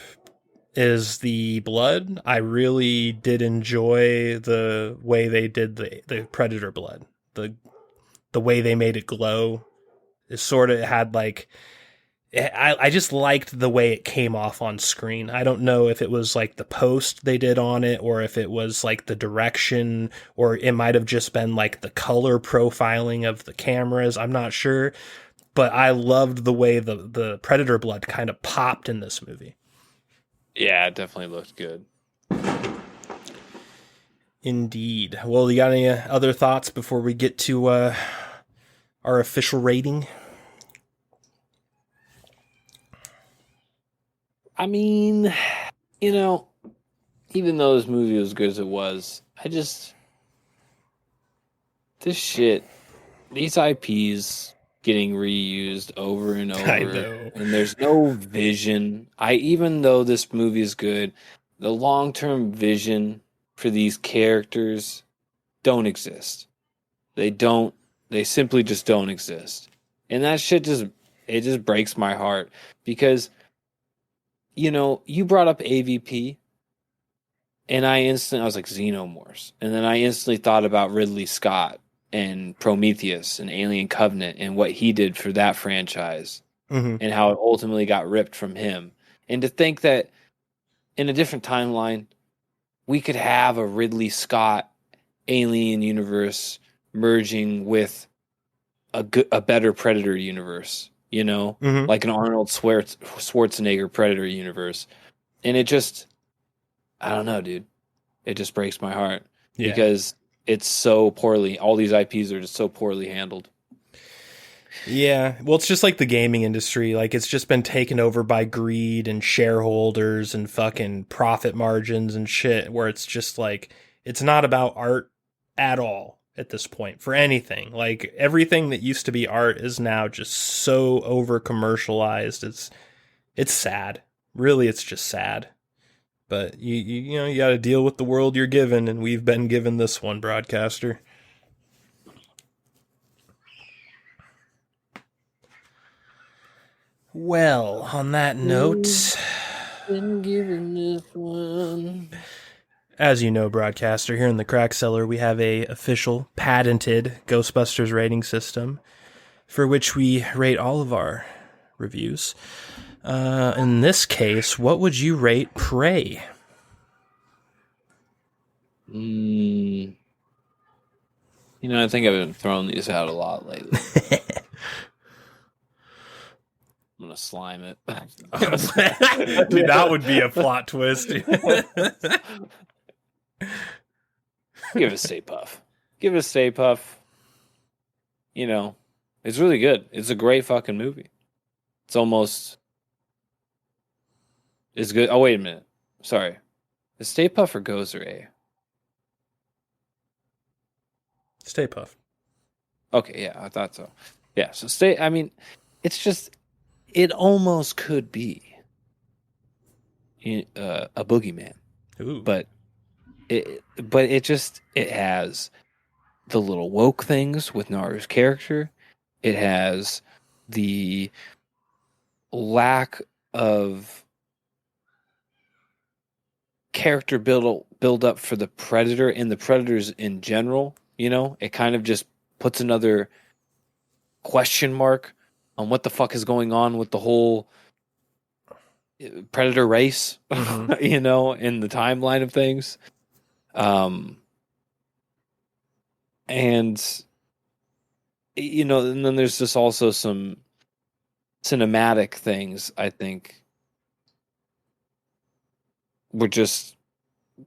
is the blood. I really did enjoy the way they did the Predator blood. The way they made it glow. It sort of had like, I just liked the way it came off on screen. I don't know if it was like the post they did on it or if it was like the direction or it might have just been like the color profiling of the cameras. I'm not sure, but I loved the way the Predator blood kind of popped in this movie. Yeah, it definitely looked good. Indeed. Well, you got any other thoughts before we get to our official rating? I mean, even though this movie was good as it was, these IPs getting reused over and over, I know. and there's no vision. Even though this movie is good, the long-term vision for these characters don't exist. They simply just don't exist. And that shit just breaks my heart because, you brought up AVP and I was like Xenomorphs. And then I instantly thought about Ridley Scott and Prometheus and Alien Covenant and what he did for that franchise and how it ultimately got ripped from him. And to think that in a different timeline, we could have a Ridley Scott Alien universe merging with a better Predator universe, like an Arnold Schwarzenegger Predator universe. And it just, I don't know, dude. It just breaks my heart because it's so poorly, all these IPs are just so poorly handled. Yeah, well, it's just like the gaming industry. Like, it's just been taken over by greed and shareholders and fucking profit margins and shit, where it's just like, it's not about art at all at this point for anything. Like, everything that used to be art is now just so over commercialized. It's sad. Really, it's just sad. But you got to deal with the world you're given, and we've been given this one, broadcaster. Well, on that note, been given this one. As you know, broadcaster, here in the Crack Cellar, we have a official, patented Ghostbusters rating system for which we rate all of our reviews. In this case, what would you rate Prey? I think I've been throwing these out a lot lately. I'm gonna slime it. Dude, that would be a plot twist. Give it a Stay Puff. Give it a Stay Puff. It's really good. It's a great fucking movie. It's good. Oh, wait a minute. Sorry. Is Stay Puff or Gozer A? Stay Puff. Okay, yeah, I thought so. Yeah, so it's just, it almost could be a boogeyman. Ooh. But it has the little woke things with Naru's character. It has the lack of character build up for the Predator and the Predators in general. It kind of just puts another question mark on what the fuck is going on with the whole Predator race, in the timeline of things. And then there's just also some cinematic things I think were just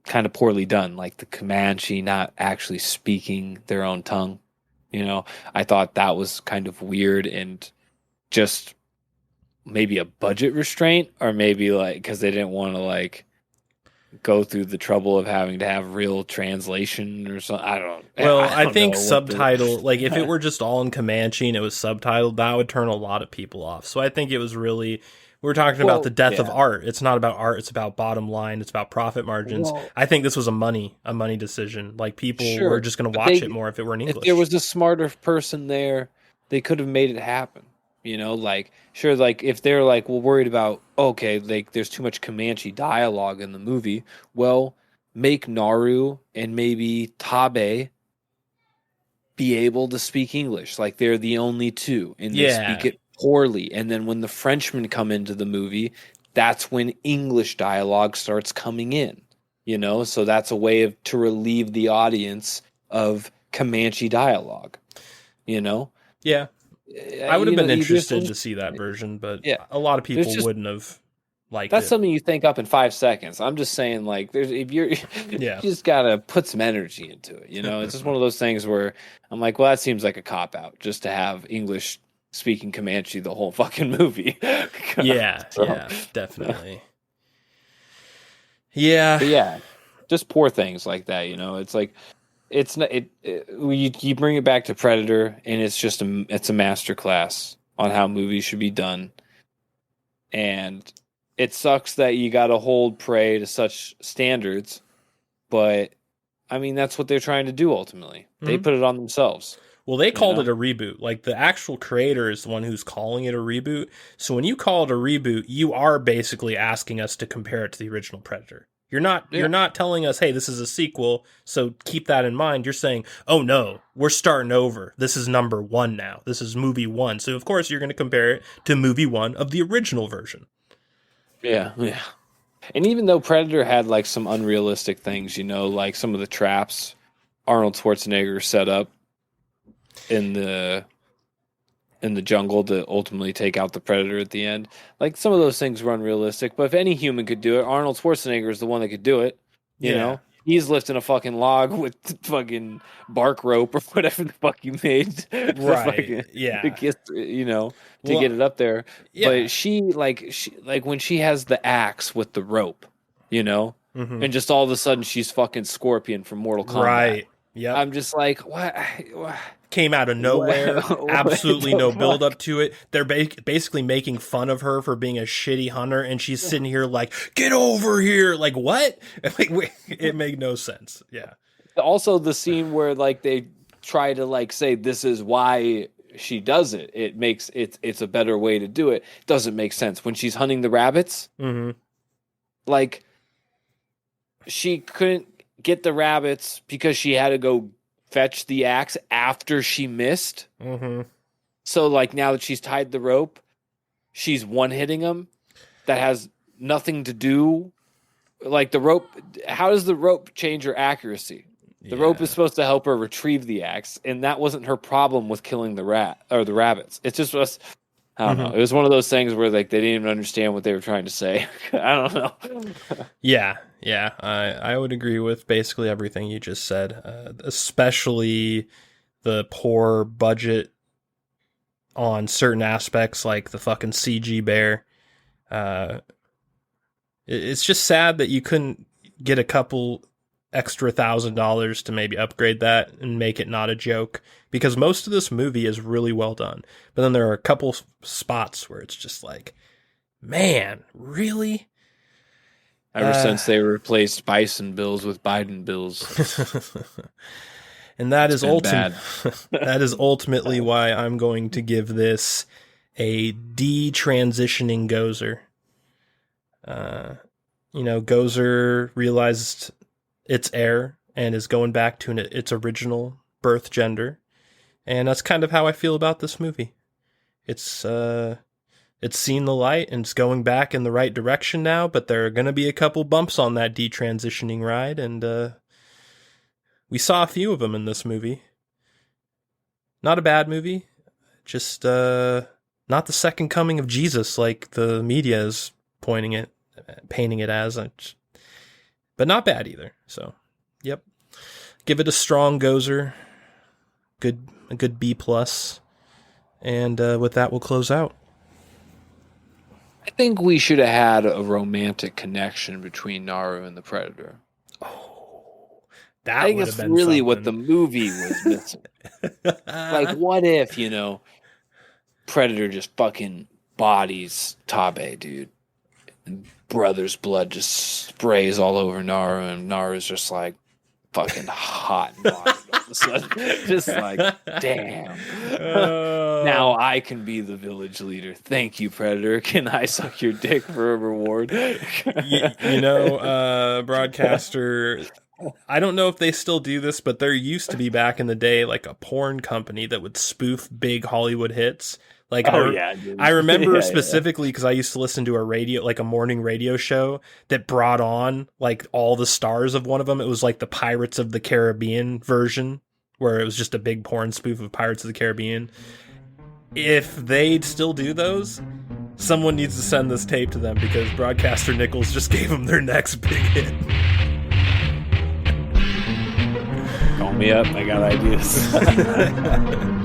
kind of poorly done, like the Comanche not actually speaking their own tongue. I thought that was kind of weird and just maybe a budget restraint, or maybe like because they didn't want to like go through the trouble of having to have real translation or something. I don't. Well, I I think know subtitle, like if it were just all in Comanche and it was subtitled, that would turn a lot of people off. So I think it was really, we're talking about the death of art. It's not about art. It's about bottom line. It's about profit margins. I think this was a money decision. Like people were just going to watch it more if it were in English. If there was a smarter person there, they could have made it happen. You know, like, sure, like, if they're, like, well, worried about, okay, like, there's too much Comanche dialogue in the movie, well, make Naru and maybe Tabe be able to speak English. Like, they're the only two, and they speak it poorly. And then when the Frenchmen come into the movie, that's when English dialogue starts coming in, you know? So that's a way to relieve the audience of Comanche dialogue, you know? Yeah. I would have been interested to see that version, but a lot of people wouldn't have liked it. That's something you think up in 5 seconds. I'm just saying, like, you just gotta put some energy into it. You know, it's just one of those things where I'm like, well, that seems like a cop out just to have English speaking Comanche the whole fucking movie. Yeah, definitely. Yeah, but yeah, just poor things like that. You know, it's like. It's not. You bring it back to Predator, and it's just it's a masterclass on how movies should be done. And it sucks that you got to hold Prey to such standards, but I mean that's what they're trying to do ultimately. Mm-hmm. They put it on themselves. Well, they called it a reboot. Like the actual creator is the one who's calling it a reboot. So when you call it a reboot, you are basically asking us to compare it to the original Predator. You're not telling us, hey, this is a sequel, so keep that in mind. You're saying, oh no, we're starting over. This is number 1 now. This is movie 1. So of course you're going to compare it to movie 1 of the original version. Yeah. And even though Predator had like some unrealistic things, you know, like some of the traps Arnold Schwarzenegger set up in the jungle to ultimately take out the Predator at the end. Like, some of those things were unrealistic, but if any human could do it, Arnold Schwarzenegger is the one that could do it. You know? He's lifting a fucking log with fucking bark rope or whatever the fuck you made. Right. To get, you know, to get it up there. Yeah. But she, when she has the axe with the rope, you know? Mm-hmm. And just all of a sudden she's fucking Scorpion from Mortal Kombat. Right. Yeah. I'm just like, what? Came out of nowhere. Absolutely no build up to it. They're basically making fun of her for being a shitty hunter, and she's sitting here like, "Get over here!" Like, what? Like, it made no sense. Yeah. Also, the scene where like they try to like say this is why she does it. It makes it's a better way to do it. Doesn't make sense when she's hunting the rabbits. Mm-hmm. Like, she couldn't get the rabbits because she had to go fetch the axe after she missed. Mm-hmm. So, like, now that she's tied the rope, she's one-hitting them. That has nothing to do... Like, the rope... How does the rope change her accuracy? The rope is supposed to help her retrieve the axe, and that wasn't her problem with killing the rabbits. It's just us... I don't know. It was one of those things where, like, they didn't even understand what they were trying to say. I don't know. Yeah. I would agree with basically everything you just said, especially the poor budget on certain aspects, like the fucking CG bear. It's just sad that you couldn't get a couple extra $1,000 to maybe upgrade that and make it not a joke, because most of this movie is really well done. But then there are a couple spots where it's just like, man, really? Ever since they replaced Bison bills with Biden bills. And that is that is ultimately why I'm going to give this a detransitioning Gozer. Gozer realized its error and is going back to its original birth gender. And that's kind of how I feel about this movie. It's seen the light and it's going back in the right direction now, but there are going to be a couple bumps on that detransitioning ride, and we saw a few of them in this movie. Not a bad movie, just not the second coming of Jesus like the media is painting it as, but not bad either. So, yep, give it a strong Gozer, a good B+, and with that we'll close out. I think we should have had a romantic connection between Naru and the Predator. Oh, that I think would that's have been really something. what the movie was missing. Like, what if, Predator just fucking bodies Tabe, dude. And brother's blood just sprays all over Naru, and Naru's just like fucking hot and bodied all of a sudden. Just like, damn. Now I can be the village leader. Thank you, Predator. Can I suck your dick for a reward? Broadcaster, I don't know if they still do this, but there used to be back in the day like a porn company that would spoof big Hollywood hits. Like, I remember specifically because I used to listen to a morning radio show that brought on like all the stars of one of them. It was like the Pirates of the Caribbean version, where it was just a big porn spoof of Pirates of the Caribbean. If they'd still do those, someone needs to send this tape to them, because Broadcaster Nickels just gave them their next big hit. Call me up. I got ideas.